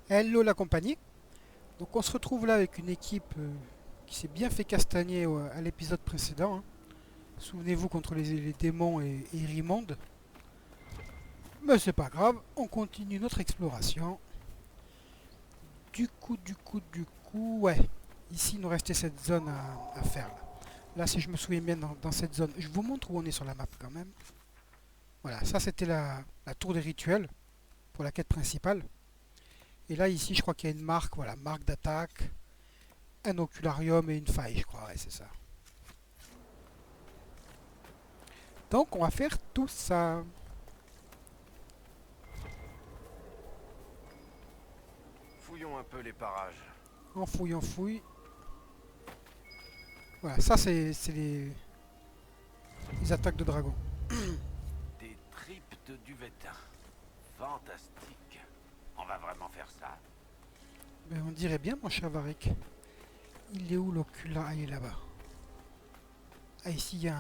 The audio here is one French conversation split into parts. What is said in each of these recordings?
Hello la compagnie. Donc on se retrouve là avec une équipe qui s'est bien fait castagner à l'épisode précédent, hein. Souvenez-vous contre les démons et Rimonde. Mais c'est pas grave, on continue notre exploration. Du coup, ouais. Ici il nous restait cette zone à faire là. Là si je me souviens bien dans cette zone, je vous montre où on est sur la map quand même. Voilà, ça c'était la tour des rituels pour la quête principale. Et là ici je crois qu'il y a une marque, voilà, marque d'attaque, un ocularium et une faille je crois, ouais c'est ça. Donc on va faire tout ça. Fouillons un peu les parages. On fouille, on fouille. Voilà, ça c'est les attaques de dragon. Des tripes de duvetin. Fantastique. On va vraiment faire ça. Ben, on dirait bien mon cher Varric. Il est où l'ocula? Ah, il est là-bas. Ah, ici il y a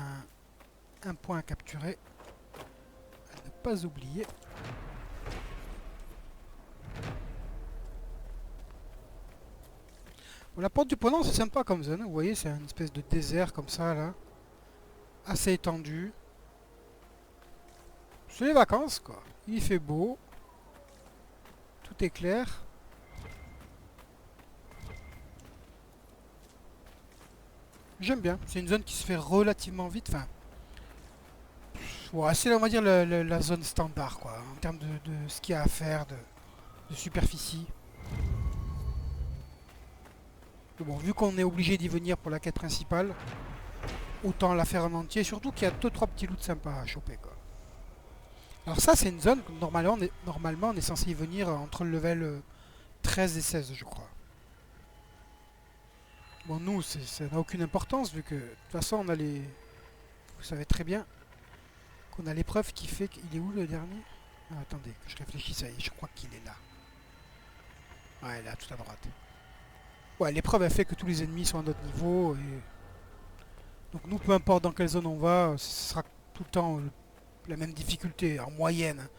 un point à capturer. À ne pas oublier. Bon, la porte du ponant c'est sympa comme zone, hein. Vous voyez, c'est une espèce de désert comme ça là. Assez étendu. C'est les vacances quoi. Il fait beau. Tout est clair. J'aime bien. C'est une zone qui se fait relativement vite. Enfin, ouais, c'est on va dire la zone standard quoi. En termes de ce qu'il y a à faire, de superficie. Mais bon, vu qu'on est obligé d'y venir pour la quête principale, autant la faire en entier. Surtout qu'il y a 2-3 petits loots sympas à choper quoi. Alors ça c'est une zone que normalement on est censé y venir entre le level 13 et 16 je crois. Bon nous ça n'a aucune importance vu que de toute façon on a les... Vous savez très bien qu'on a l'épreuve qui fait qu'il est où le dernier. Ah, attendez, que je réfléchisse, ça y est, je crois qu'il est là. Ouais là, tout à droite. Ouais, l'épreuve a fait que tous les ennemis sont à notre niveau et... Donc nous peu importe dans quelle zone on va, ce sera tout le temps la même difficulté en moyenne, hein.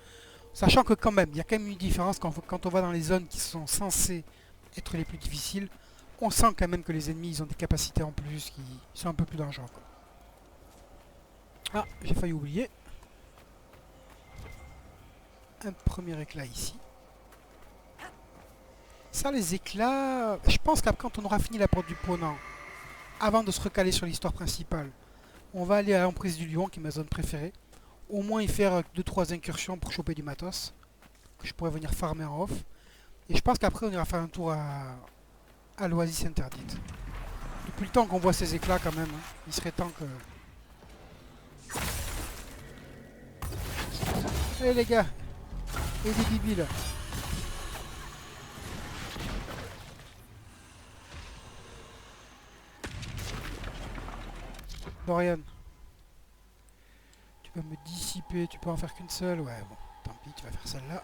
Sachant que quand même, il y a quand même une différence quand on va dans les zones qui sont censées être les plus difficiles. On sent quand même que les ennemis ils ont des capacités en plus qui sont un peu plus dangereux quoi. Ah, j'ai failli oublier. Un premier éclat ici. Ça, les éclats, je pense qu'après quand on aura fini la porte du Ponant, avant de se recaler sur l'histoire principale, on va aller à l'emprise du Lion, qui est ma zone préférée. Au moins y faire 2-3 incursions pour choper du matos, que je pourrais venir farmer en off. Et je pense qu'après on ira faire un tour à l'Oasis interdite. Depuis le temps qu'on voit ces éclats quand même, hein, il serait temps que... Allez les gars, et des bibis là. Dorian, tu vas me dissiper, tu peux en faire qu'une seule. Ouais bon, tant pis, tu vas faire celle-là.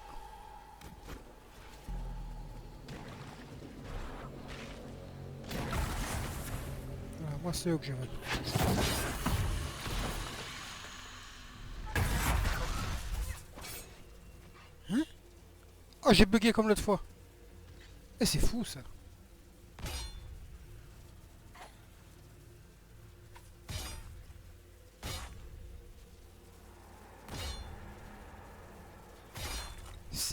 Voilà, moi c'est eux que je veux. Hein? Oh j'ai bugué comme l'autre fois. Et c'est fou ça.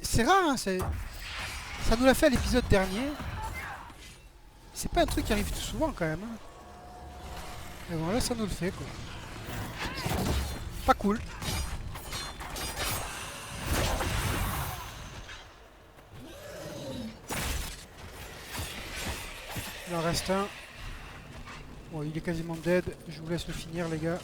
C'est rare, hein, ça nous l'a fait à l'épisode dernier. C'est pas un truc qui arrive tout souvent quand même, hein. Mais bon, là ça nous le fait quoi. Pas cool. Il en reste un. Bon, il est quasiment dead. Je vous laisse le finir, les gars.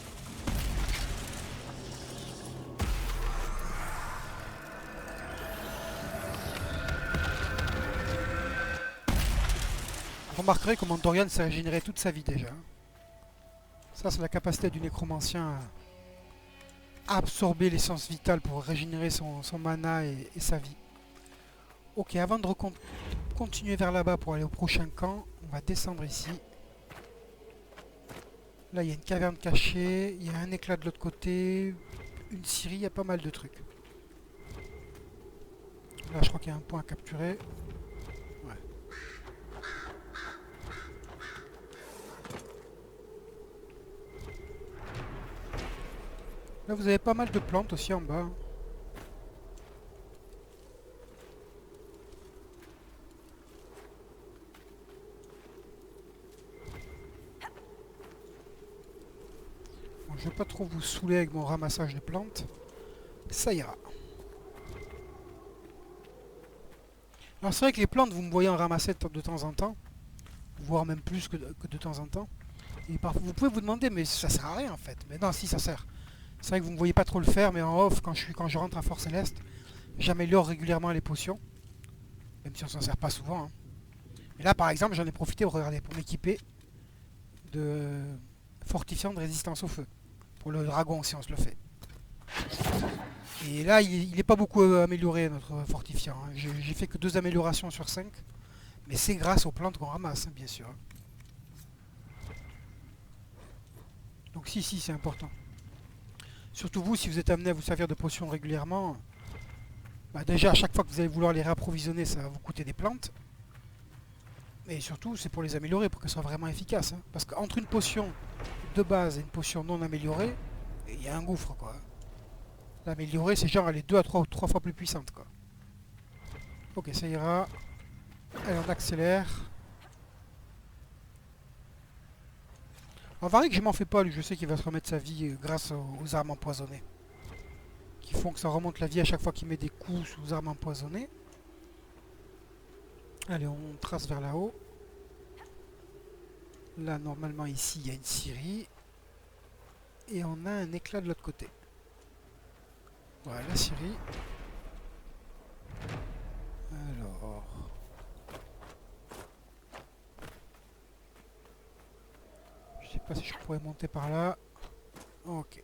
Vous remarquerez comment Dorian s'est régénéré toute sa vie déjà. Ça, c'est la capacité du nécromancien à absorber l'essence vitale pour régénérer son mana et sa vie. Ok, avant de continuer vers là-bas pour aller au prochain camp, on va descendre ici. Là, il y a une caverne cachée, il y a un éclat de l'autre côté, une scierie, il y a pas mal de trucs. Là, je crois qu'il y a un point à capturer. Ouais. Là, vous avez pas mal de plantes aussi en bas. Bon, je vais pas trop vous saouler avec mon ramassage de plantes. Ça ira. Alors c'est vrai que les plantes, vous me voyez en ramasser de temps en temps. Voire même plus que de temps en temps. Et parfois, vous pouvez vous demander, mais ça sert à rien en fait. Mais non, si, ça sert. C'est vrai que vous ne me voyez pas trop le faire, mais en off, quand je rentre à Fort Céleste, j'améliore régulièrement les potions. Même si on s'en sert pas souvent. Hein. Et là, par exemple, j'en ai profité, regardez, pour m'équiper de fortifiant de résistance au feu. Pour le dragon, si on se le fait. Et là, il n'est pas beaucoup amélioré, notre fortifiant. Hein. J'ai fait que 2 améliorations sur 5. Mais c'est grâce aux plantes qu'on ramasse, hein, bien sûr. Donc si, c'est important. Surtout vous, si vous êtes amené à vous servir de potions régulièrement, bah déjà, à chaque fois que vous allez vouloir les réapprovisionner, ça va vous coûter des plantes. Et surtout, c'est pour les améliorer, pour qu'elles soient vraiment efficaces. Hein. Parce qu'entre une potion de base et une potion non améliorée, il y a un gouffre, quoi. L'améliorer, c'est genre elle est 2 à 3 fois plus puissante, quoi. Ok, ça ira. Allez, on accélère. En Varric, je m'en fais pas, lui. Je sais qu'il va se remettre sa vie grâce aux armes empoisonnées. Qui font que ça remonte la vie à chaque fois qu'il met des coups sous armes empoisonnées. Allez, on trace vers là-haut. Là, normalement, ici, il y a une scierie. Et on a un éclat de l'autre côté. Voilà, la scierie. Alors... Je sais pas si je pourrais monter par là. Ok.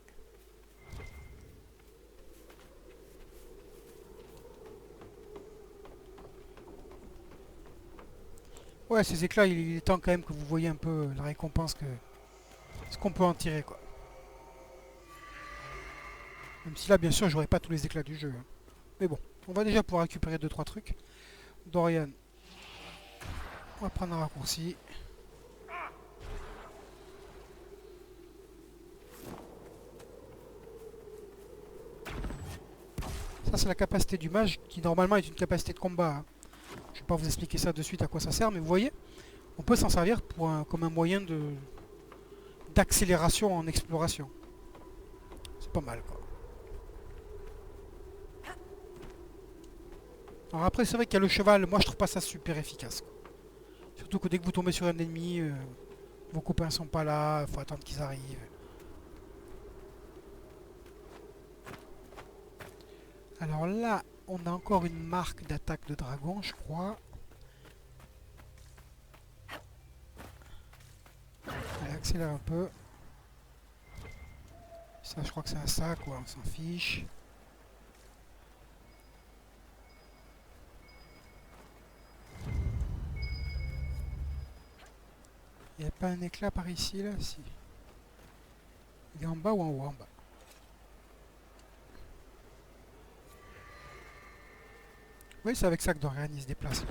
Ouais, ces éclats, il est temps quand même que vous voyez un peu la récompense que... ce qu'on peut en tirer, quoi. Même si là, bien sûr, j'aurai pas tous les éclats du jeu. Hein. Mais bon, on va déjà pouvoir récupérer 2-3 trucs. Dorian, on va prendre un raccourci. Ça, c'est la capacité du mage, qui normalement est une capacité de combat. Hein. Je vais pas vous expliquer ça de suite à quoi ça sert, mais vous voyez, on peut s'en servir pour comme un moyen d'accélération en exploration. C'est pas mal, quoi. Alors après, c'est vrai qu'il y a le cheval. Moi, je trouve pas ça super efficace. Quoi. Surtout que dès que vous tombez sur un ennemi, vos copains sont pas là, faut attendre qu'ils arrivent. Alors là, on a encore une marque d'attaque de dragon, je crois. Allez, accélère un peu. Ça, je crois que c'est un sac, quoi, on s'en fiche. Il n'y a pas un éclat par ici, là? Si. Il est en bas ou en haut? En bas. Oui, c'est avec ça que Dorian il se déplace.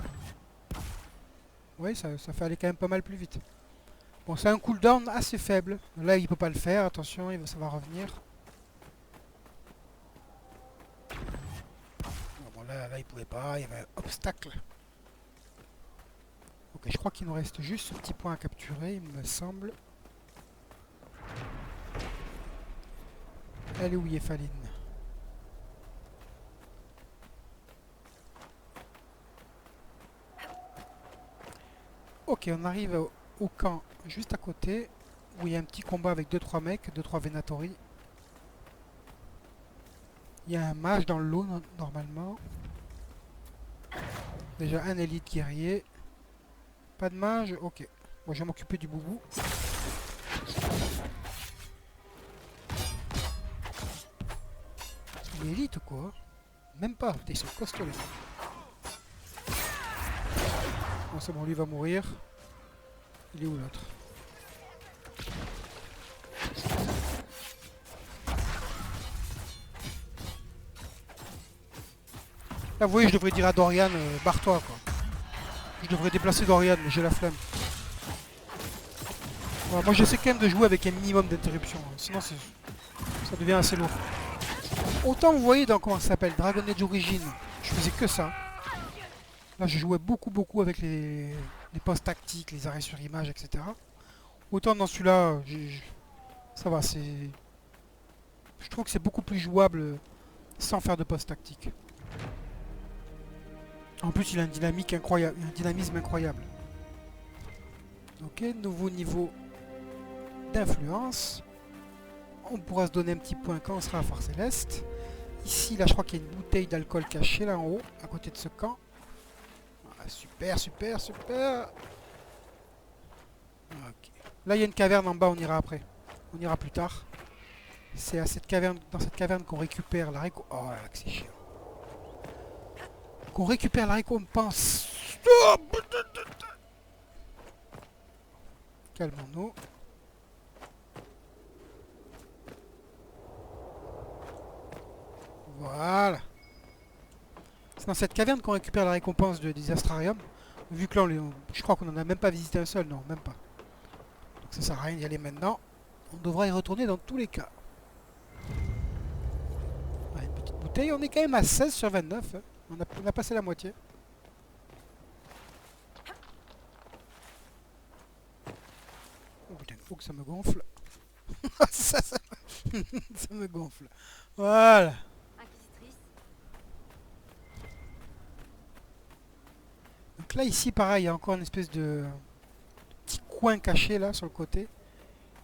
Oui, ça fait aller quand même pas mal plus vite. Bon, c'est un cooldown assez faible. Là, il peut pas le faire. Attention, ça va revenir. Bon, là, il pouvait pas. Il y avait un obstacle. Ok, je crois qu'il nous reste juste ce petit point à capturer, il me semble. Elle est où, Yéphaline? Ok, on arrive au camp juste à côté, où il y a un petit combat avec 2-3 mecs, 2-3 Venatori. Il y a un mage dans le lot, normalement. Déjà un élite guerrier. Pas de mage? Ok. Bon, je vais m'occuper du boubou. Il est élite ou quoi? Même pas, putain, ils sont costauds les mecs. Bon, c'est bon, lui va mourir. Il est où l'autre? Là, vous voyez, je devrais dire à Dorian, barre-toi, quoi. Je devrais déplacer Dorian, mais j'ai la flemme. Voilà, moi j'essaie quand même de jouer avec un minimum d'interruption, hein. Sinon ça devient assez lourd. Autant vous voyez dans comment ça s'appelle, Dragon Age Origins, je faisais que ça. Là je jouais beaucoup avec les postes tactiques, les arrêts sur image, etc. Autant dans celui-là, ça va, c'est... Je trouve que c'est beaucoup plus jouable sans faire de poste tactique. En plus il a une dynamique incroyable, un dynamisme incroyable. Ok, nouveau niveau d'influence. On pourra se donner un petit point quand on sera à Fort Céleste. Ici, là, je crois qu'il y a une bouteille d'alcool cachée là en haut, à côté de ce camp. Ah, super. Ok. Là, il y a une caverne en bas, on ira après. On ira plus tard. C'est à cette caverne, dans cette caverne qu'on récupère la récompense. Oh là, que c'est chiant. Qu'on récupère la récompense. Oh, calmons-nous. Voilà. C'est dans cette caverne qu'on récupère la récompense des astrariums. Vu que là, je crois qu'on n'en a même pas visité un seul. Non, même pas. Donc ça sert à rien d'y aller maintenant. On devra y retourner dans tous les cas. Ouais, une petite bouteille. On est quand même à 16 sur 29. Hein. On a passé la moitié. Oh putain, il faut que ça me gonfle. ça me gonfle. Voilà. Donc là, ici, pareil, il y a encore une espèce de petit coin caché là sur le côté.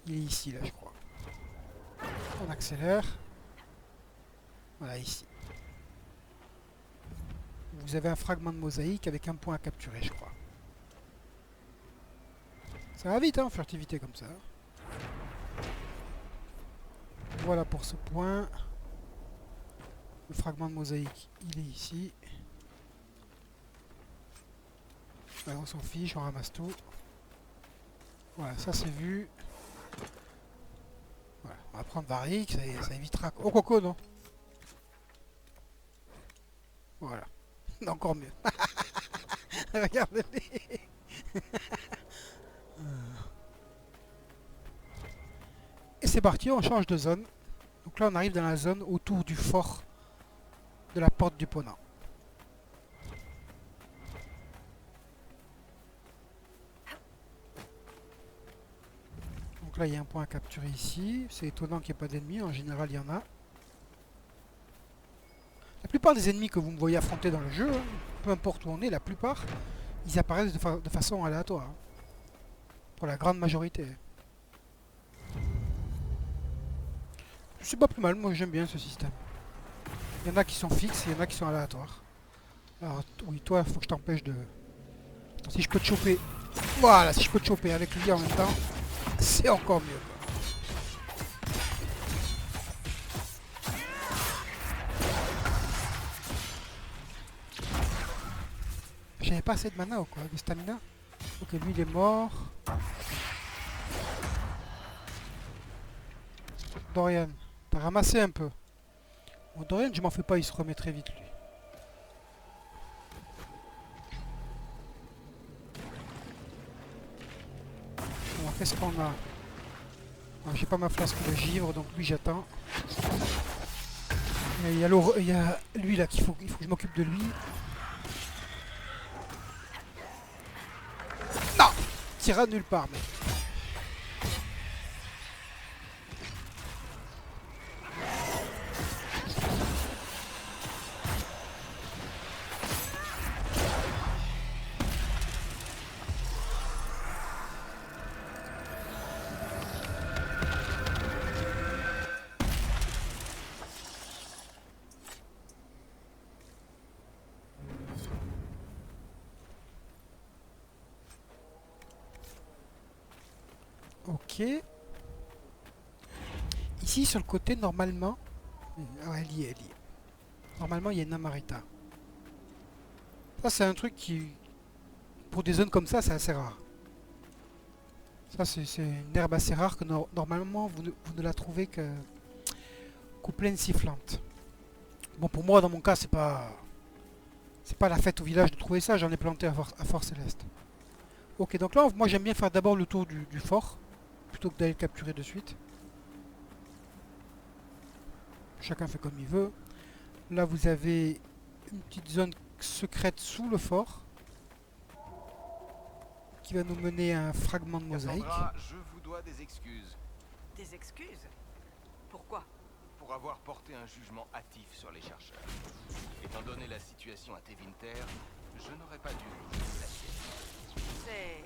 Il est ici, là, je crois. On accélère. Voilà, ici. Vous avez un fragment de mosaïque avec un point à capturer, je crois. Ça va vite, hein, en furtivité comme ça. Voilà pour ce point. Le fragment de mosaïque, il est ici. Ouais, on s'en fiche, on ramasse tout. Voilà, ça c'est vu. Voilà, on va prendre Varic, ça évitera... Oh, coco, non. Voilà. Encore mieux. Regardez-les. Et c'est parti, on change de zone. Donc là, on arrive dans la zone autour du fort de la porte du Ponant. Donc là, il y a un point à capturer ici. C'est étonnant qu'il n'y ait pas d'ennemis. En général, il y en a. La plupart des ennemis que vous me voyez affronter dans le jeu, hein, peu importe où on est, la plupart, ils apparaissent de façon aléatoire. Hein, pour la grande majorité. C'est pas plus mal, moi j'aime bien ce système. Il y en a qui sont fixes et il y en a qui sont aléatoires. Alors oui, toi, faut que je t'empêche de... Attends, si je peux te choper... Voilà, si je peux te choper avec lui en même temps, c'est encore mieux. J'avais pas assez de mana ou quoi, de stamina. Ok, lui il est mort. Dorian, t'as ramassé un peu. Bon, Dorian, je m'en fais pas, il se remet très vite lui. Alors qu'est-ce qu'on a? J'ai pas ma flasque de givre, donc lui j'attends. Il y a lui là qu'il faut que je m'occupe de lui. Non, tira nulle part, mec. Ok. Ici sur le côté, normalement... Ah, elle y est. Normalement, il y a une Amarita. Ça, c'est un truc qui... Pour des zones comme ça, c'est assez rare. Ça, c'est une herbe assez rare que normalement, vous ne la trouvez qu'aux plaines sifflantes. Bon, pour moi, dans mon cas, c'est pas C'est pas la fête au village de trouver ça, j'en ai planté à Fort Céleste. Ok, donc là, moi j'aime bien faire d'abord le tour du fort, plutôt que d'aller le capturer de suite. Chacun fait comme il veut. Là, vous avez une petite zone secrète sous le fort, qui va nous mener à un fragment de mosaïque. Cassandra, je vous dois des excuses Des excuses? Pourquoi? pour avoir porté un jugement hâtif sur les chercheurs. Étant donné la situation à Tevinter, je n'aurais pas dû vous donner la sienne. C'est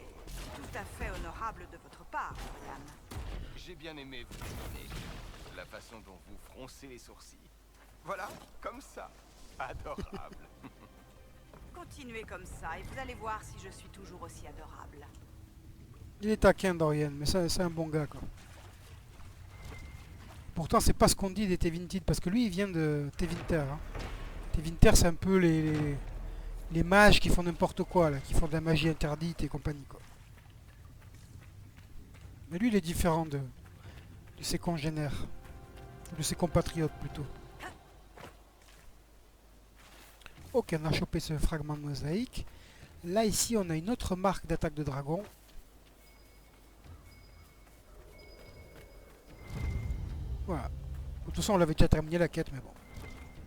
tout à fait honorable de votre part, Dorian. J'ai bien aimé vous donner la façon dont vous froncez les sourcils. Voilà, comme ça. Adorable. Continuez comme ça et vous allez voir si je suis toujours aussi adorable. Il est taquin, Dorian, mais c'est un bon gars, quoi. Pourtant, c'est pas ce qu'on dit des Tevintid, parce que lui, il vient de Tevinter. Hein. Tevinter, c'est un peu les mages qui font n'importe quoi, là, qui font de la magie interdite et compagnie, quoi. Mais lui, il est différent de ses congénères, de ses compatriotes, plutôt. Ok, on a chopé ce fragment de mosaïque. Là, ici, on a une autre marque d'attaque de dragon. Voilà. De toute façon, on l'avait déjà terminé la quête, mais bon.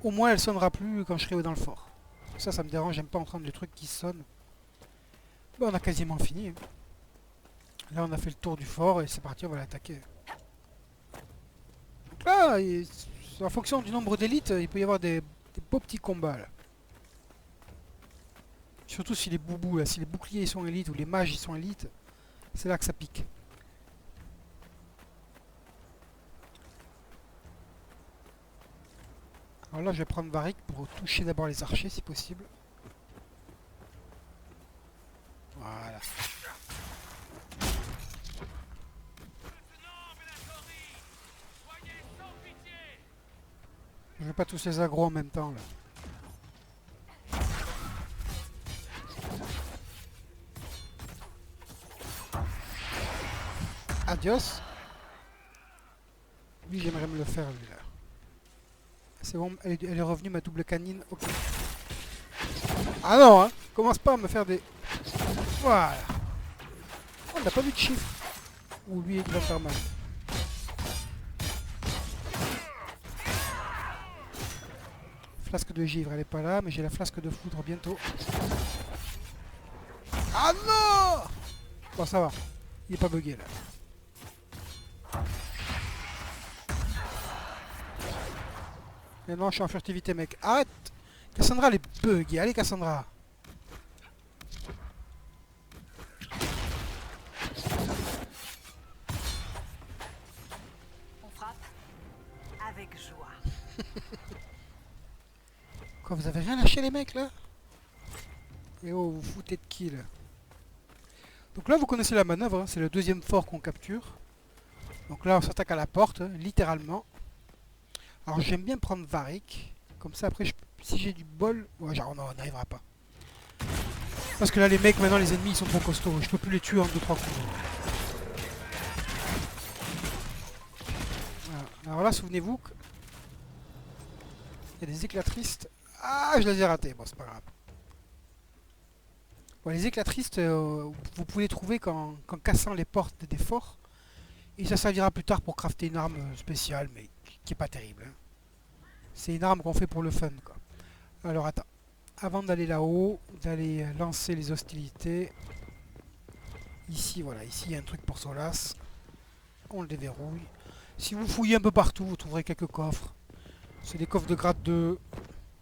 Au moins, elle sonnera plus quand je serai dans le fort. Ça me dérange, j'aime pas entendre des trucs qui sonnent. Bon, on a quasiment fini. Hein. Là, on a fait le tour du fort et c'est parti, on va l'attaquer. Donc là, en fonction du nombre d'élites, il peut y avoir des beaux petits combats, là. Surtout si les boubous, là, si les boucliers sont élites ou les mages ils sont élites, c'est là que ça pique. Alors là, je vais prendre Varric pour toucher d'abord les archers si possible. Voilà. Je vais pas tous les aggro en même temps là. Adios. Lui, j'aimerais me le faire, lui, là. C'est bon, elle est revenue, ma double canine. Ok. Ah non, hein. Commence pas à me faire des... Voilà. Oh, on n'a pas vu de chiffre. Ou lui, il va faire mal. Flasque de givre, elle est pas là, mais j'ai la flasque de foudre bientôt. Ah non! Bon, ça va. Il est pas bugué, là. Maintenant, je suis en furtivité, mec. Arrête! Cassandra, elle est buggée. Allez, Cassandra. On frappe avec joie. Quoi, vous avez rien lâché, les mecs, là? Et oh, vous foutez de qui, là? Donc là, vous connaissez la manœuvre. Hein, c'est le deuxième fort qu'on capture. Donc là, on s'attaque à la porte, hein, littéralement. Alors, j'aime bien prendre Varric. Comme ça, après, si j'ai du bol... Ouais, genre, non, on n'arrivera pas. Parce que là, les mecs, maintenant, les ennemis, ils sont trop costauds. Je peux plus les tuer en 2-3 coups. Voilà. Alors là, souvenez-vous que... Il y a des éclatrices. Ah, je les ai ratés. Bon, c'est pas grave. Bon, les éclatrices, vous pouvez les trouver qu'en cassant les portes des forts. Et ça servira plus tard pour crafter une arme spéciale, mais qui est pas terrible. Hein. C'est une arme qu'on fait pour le fun, quoi. Alors, attends. Avant d'aller là-haut, d'aller lancer les hostilités. Ici, voilà. Ici, il y a un truc pour Solas. On le déverrouille. Si vous fouillez un peu partout, vous trouverez quelques coffres. C'est des coffres de grade 2.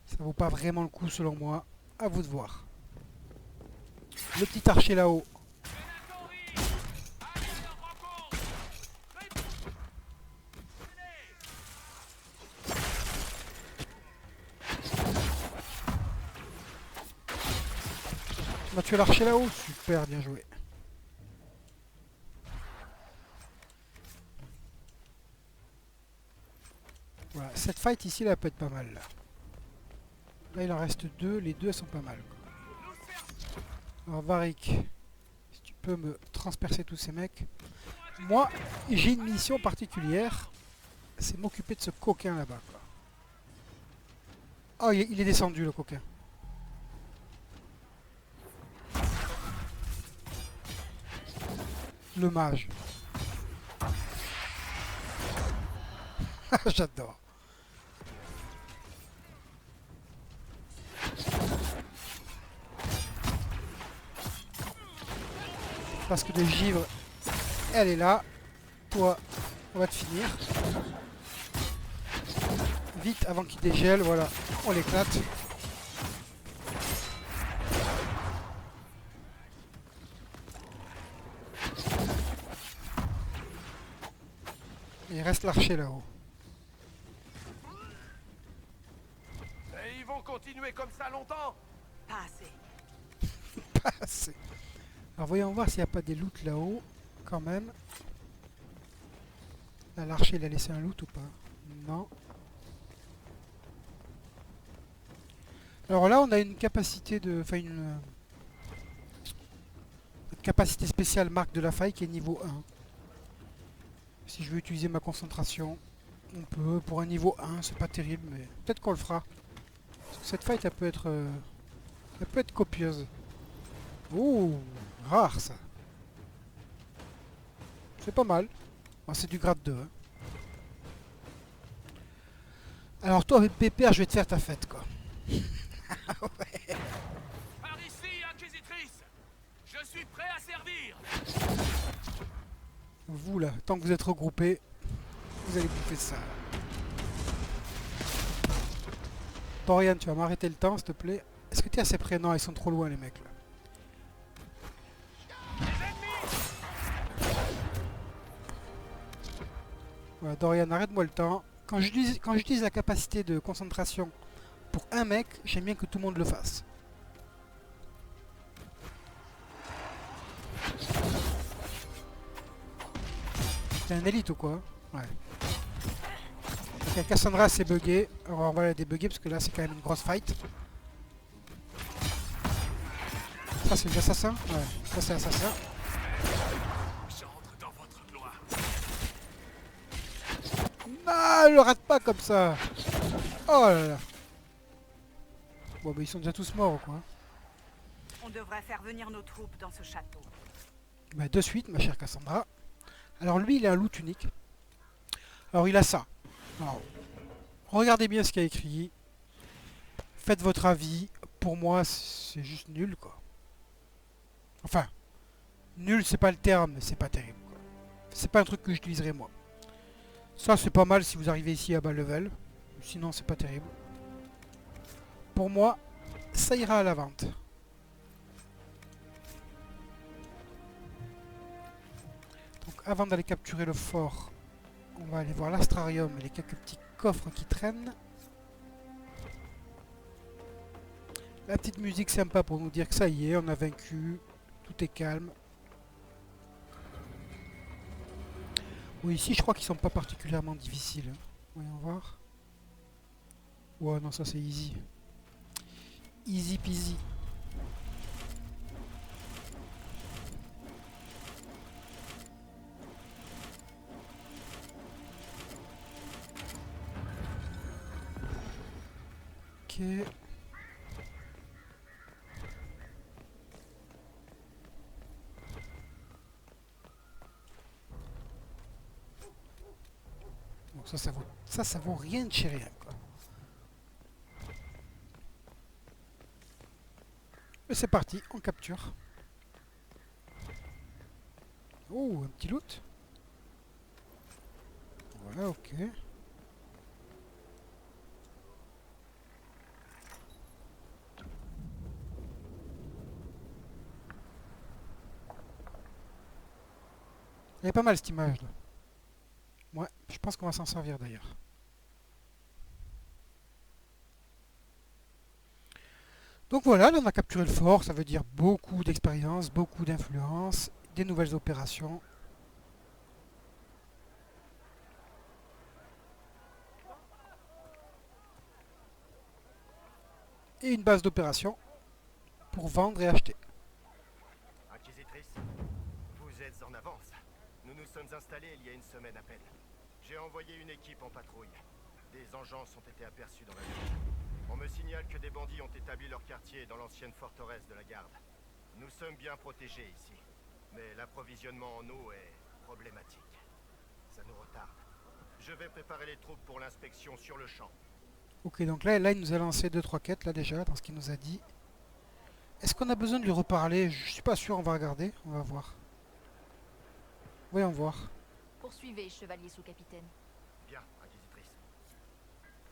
Ça vaut pas vraiment le coup, selon moi. À vous de voir. Le petit archer là-haut. On a tué l'archer là-haut. Super, bien joué. Voilà, cette fight ici, là, elle peut être pas mal. Là, il en reste deux. Les deux, elles sont pas mal. Alors, Varric, si tu peux me transpercer tous ces mecs. Moi, j'ai une mission particulière. C'est m'occuper de ce coquin là-bas. Oh, il est descendu, le coquin. Le mage. J'adore. Parce que de givre, elle est là. Toi, on va te finir. Vite avant qu'il dégèle, voilà. On l'éclate. Et il reste l'archer là-haut. Et ils vont continuer comme ça longtemps? Pas assez. Pas assez. Alors voyons voir s'il n'y a pas des loots là-haut, quand même. Là, l'archer, il a laissé un loot ou pas? Non. Alors là, on a une capacité de... Enfin, une capacité spéciale marque de la faille qui est niveau 1. Si je veux utiliser ma concentration, on peut. Pour un niveau 1, c'est pas terrible, mais peut-être qu'on le fera. Parce que cette faille, elle peut être copieuse. Ouh, rare ça. C'est pas mal. Bon, c'est du grade 2. Hein. Alors toi, Pépère, je vais te faire ta fête, quoi. Ouais. Par ici, Inquisitrice! Je suis prêt à servir! Vous, là, tant que vous êtes regroupés, vous allez bouffer ça. Dorian, tu vas m'arrêter le temps, s'il te plaît. Est-ce que tu es assez près? Non, ils sont trop loin, les mecs, là. Voilà, Dorian, arrête-moi le temps. Quand j'utilise la capacité de concentration pour un mec, j'aime bien que tout le monde le fasse. C'est un élite ou quoi? Ouais. Ok, Cassandra s'est bugué. Alors on va la débugger parce que là c'est quand même une grosse fight. Ça c'est l'assassin? Ouais, ça c'est l'assassin. J'entre dans votre gloire. Non, le rate pas comme ça. Oh là là. Bon bah ils sont déjà tous morts ou quoi? On devrait faire venir nos troupes dans ce château. Bah de suite ma chère Cassandra. Alors lui il a un loot unique. Alors il a ça. Alors, regardez bien ce qu'il y a écrit. Faites votre avis. Pour moi c'est juste nul quoi. Enfin, nul c'est pas le terme, mais c'est pas terrible quoi. C'est pas un truc que j'utiliserai moi. Ça c'est pas mal si vous arrivez ici à bas level. Sinon c'est pas terrible. Pour moi, ça ira à la vente. Donc avant d'aller capturer le fort, on va aller voir l'astrarium et les quelques petits coffres qui traînent. La petite musique sympa pour nous dire que ça y est, on a vaincu, tout est calme. Oui, ici je crois qu'ils sont pas particulièrement difficiles. Hein. Voyons voir. Ouais, non, ça c'est easy. Easy peasy. Ok. Bon, ça vaut rien de chez rien, quoi. Mais c'est parti, on capture. Oh, un petit loot. Voilà, ok. Il est pas mal cette image là. Ouais, je pense qu'on va s'en servir d'ailleurs. Donc voilà, là on a capturé le fort, ça veut dire beaucoup d'expérience, beaucoup d'influence, des nouvelles opérations. Et une base d'opération pour vendre et acheter. Inquisitrice, vous êtes en avance. Nous nous sommes installés il y a une semaine à peine. J'ai envoyé une équipe en patrouille. Des engences ont été aperçus dans la ville. On me signale que des bandits ont établi leur quartier dans l'ancienne forteresse de la garde. Nous sommes bien protégés ici. Mais l'approvisionnement en eau est problématique. Ça nous retarde. Je vais préparer les troupes pour l'inspection sur le champ. Ok, donc là, il nous a lancé 2-3 quêtes, là, déjà, dans ce qu'il nous a dit. Est-ce qu'on a besoin de lui reparler? Je suis pas sûr, on va regarder, on va voir. Voyons voir. Poursuivez, chevalier sous-capitaine. Bien, Inquisitrice.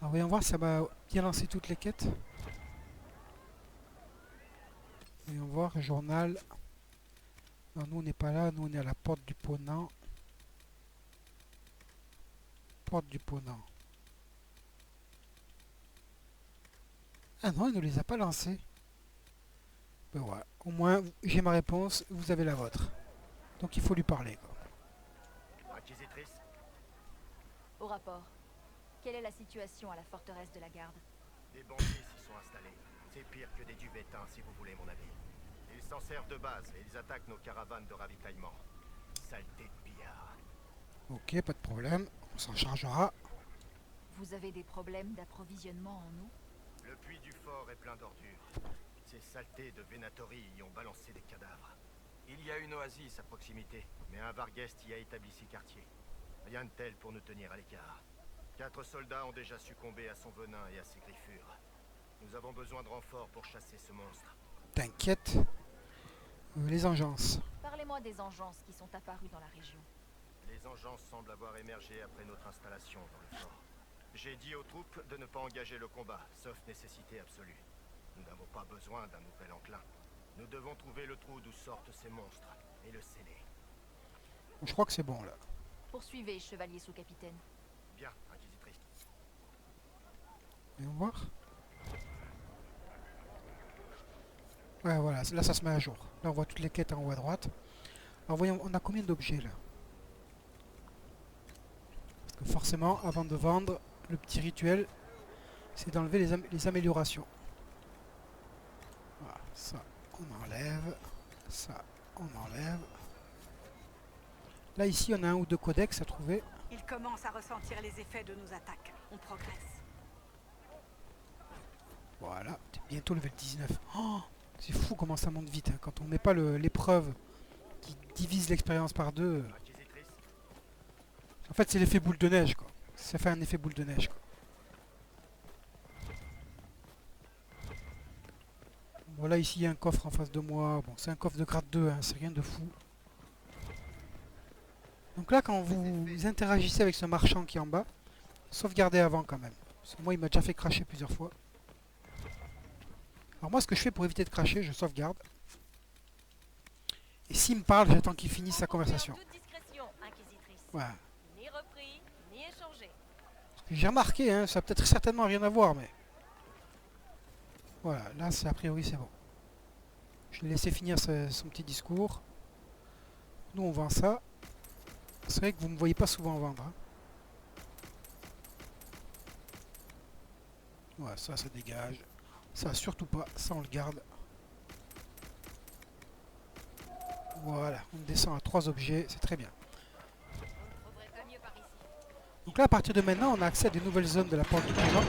Alors, voyons voir, ça m'a bien lancé toutes les quêtes. Voyons voir, journal. Non, nous, on n'est pas là, nous, on est à la porte du Ponant. Porte du Ponant. Ah non, il ne les a pas lancés. Ben voilà. Au moins, j'ai ma réponse, vous avez la vôtre. Donc il faut lui parler, quoi. Inquisitrice, Au rapport. Quelle est la situation à la forteresse de la garde? des bandits s'y sont installés. C'est pire que des duvetins, si vous voulez mon avis. Ils s'en servent de base et ils attaquent nos caravanes de ravitaillement. Saleté de pillards. Ok, pas de problème, on s'en chargera. Vous avez des problèmes d'approvisionnement en eau? Le puits du fort est plein d'ordures. Ces saletés de Venatori y ont balancé des cadavres. Il y a une oasis à proximité, mais un Varghest y a établi ses quartiers. Rien de tel pour nous tenir à l'écart. 4 soldats ont déjà succombé à son venin et à ses griffures. Nous avons besoin de renforts pour chasser ce monstre. T'inquiète. Les engences. Parlez-moi des engences qui sont apparues dans la région. Les engences semblent avoir émergé après notre installation dans le fort. J'ai dit aux troupes de ne pas engager le combat, sauf nécessité absolue. Nous n'avons pas besoin d'un nouvel enclin. Nous devons trouver le trou d'où sortent ces monstres et le sceller. Je crois que c'est bon, là. Poursuivez, chevalier sous-capitaine. Bien, Inquisitrice. Voyons voir. Ouais, voilà, là ça se met à jour. Là on voit toutes les quêtes en haut à droite. Alors voyons, on a combien d'objets là? Parce que forcément, avant de vendre, le petit rituel, c'est d'enlever les améliorations. Voilà, ça on enlève. Ça on enlève. Là ici on a un ou deux codex à trouver. Il commence à ressentir les effets de nos attaques. On progresse. Voilà, t'es bientôt level 19. Oh, c'est fou comment ça monte vite. Hein. Quand on met pas l'épreuve qui divise l'expérience par deux. Inquisitrice, En fait, c'est l'effet boule de neige, quoi. Ça fait un effet boule de neige, quoi. Voilà, ici, il y a un coffre en face de moi. Bon, c'est un coffre de grade 2, hein, c'est rien de fou. Donc là, quand vous interagissez avec ce marchand qui est en bas, sauvegardez avant quand même. Parce que moi, il m'a déjà fait cracher plusieurs fois. Alors moi, ce que je fais pour éviter de cracher, je sauvegarde. Et s'il me parle, j'attends qu'il finisse sa conversation. En toute discrétion, Inquisitrice. Voilà. Ni repris, ni échangé. J'ai remarqué, hein, ça a peut-être certainement rien à voir, mais... Voilà, là, a priori, c'est bon. Je l'ai laissé finir son petit discours. Nous, on vend ça. C'est vrai que vous ne me voyez pas souvent vendre. Hein. Ouais, ça dégage. Ça, surtout pas. Ça, on le garde. Voilà, on descend à 3 objets. C'est très bien. Vous ne trouverez pas mieux par ici. Donc là, à partir de maintenant, on a accès à des nouvelles zones de la porte du Ponant.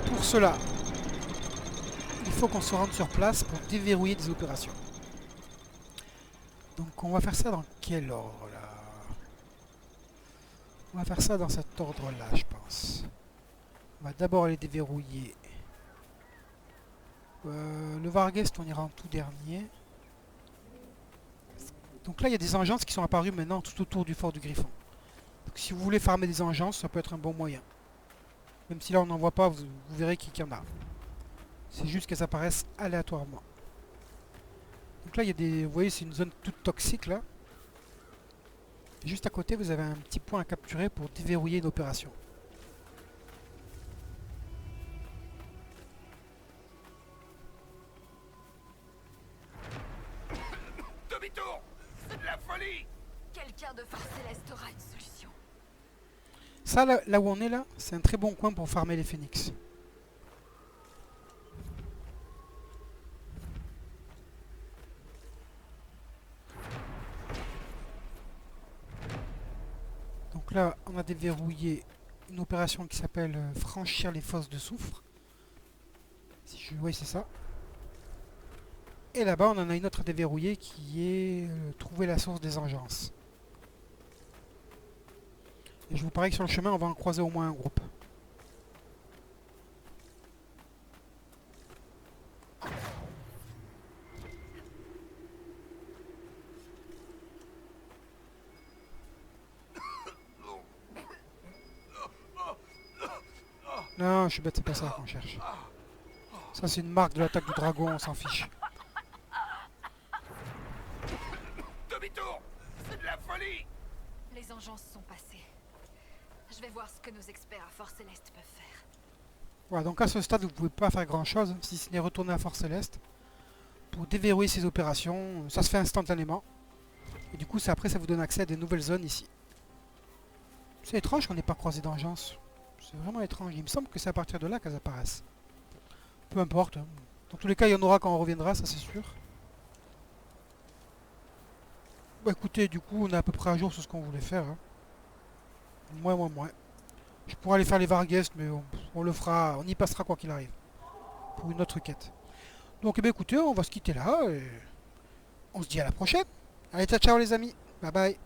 Pour cela, il faut qu'on se rende sur place pour déverrouiller des opérations. Donc on va faire ça dans quel ordre là? On va faire ça dans cet ordre là, je pense. On va d'abord aller déverrouiller. Le Varghest, on ira en tout dernier. Donc là, il y a des engences qui sont apparues maintenant tout autour du fort du Griffon. Donc si vous voulez farmer des engences, ça peut être un bon moyen. Même si là, on n'en voit pas, vous verrez qu'il y en a. C'est juste qu'elles apparaissent aléatoirement. Donc là, il y a des... Vous voyez, c'est une zone toute toxique, là. Et juste à côté, vous avez un petit point à capturer pour déverrouiller une opération. Demi-tour! C'est de la folie! Quelqu'un de Phare Céleste aura une solution. Ça, là où on est, là, c'est un très bon coin pour farmer les phénix. Donc là, on a déverrouillé une opération qui s'appelle franchir les fosses de soufre. Si je... Oui, c'est ça. Et Et là-bas, on en a une autre à déverrouiller qui est trouver la source des engeances. Et je vous parie que sur le chemin, on va en croiser au moins un groupe. Non, je suis bête, c'est pas ça qu'on cherche. Ça, c'est une marque de l'attaque du dragon, on s'en fiche. Demi-tour! C'est de la folie! Les engeances sont passées. Je vais voir ce que nos experts à Force Céleste peuvent faire. Voilà, donc à ce stade, vous pouvez pas faire grand chose, si ce n'est retourner à Force Céleste. Pour déverrouiller ces opérations, ça se fait instantanément. Et du coup, après, ça vous donne accès à des nouvelles zones ici. C'est étrange qu'on n'ait pas croisé d'engeance. C'est vraiment étrange. Il me semble que c'est à partir de là qu'elles apparaissent. Peu importe. Hein. Dans tous les cas, il y en aura quand on reviendra, ça c'est sûr. Bah écoutez, du coup, on est à peu près à jour sur ce qu'on voulait faire. Hein. Moins. Je pourrais aller faire les Varguest, mais on le fera, on y passera quoi qu'il arrive. Pour une autre quête. Donc, eh bien, écoutez, on va se quitter là. Et on se dit à la prochaine. Allez, ciao les amis. Bye bye.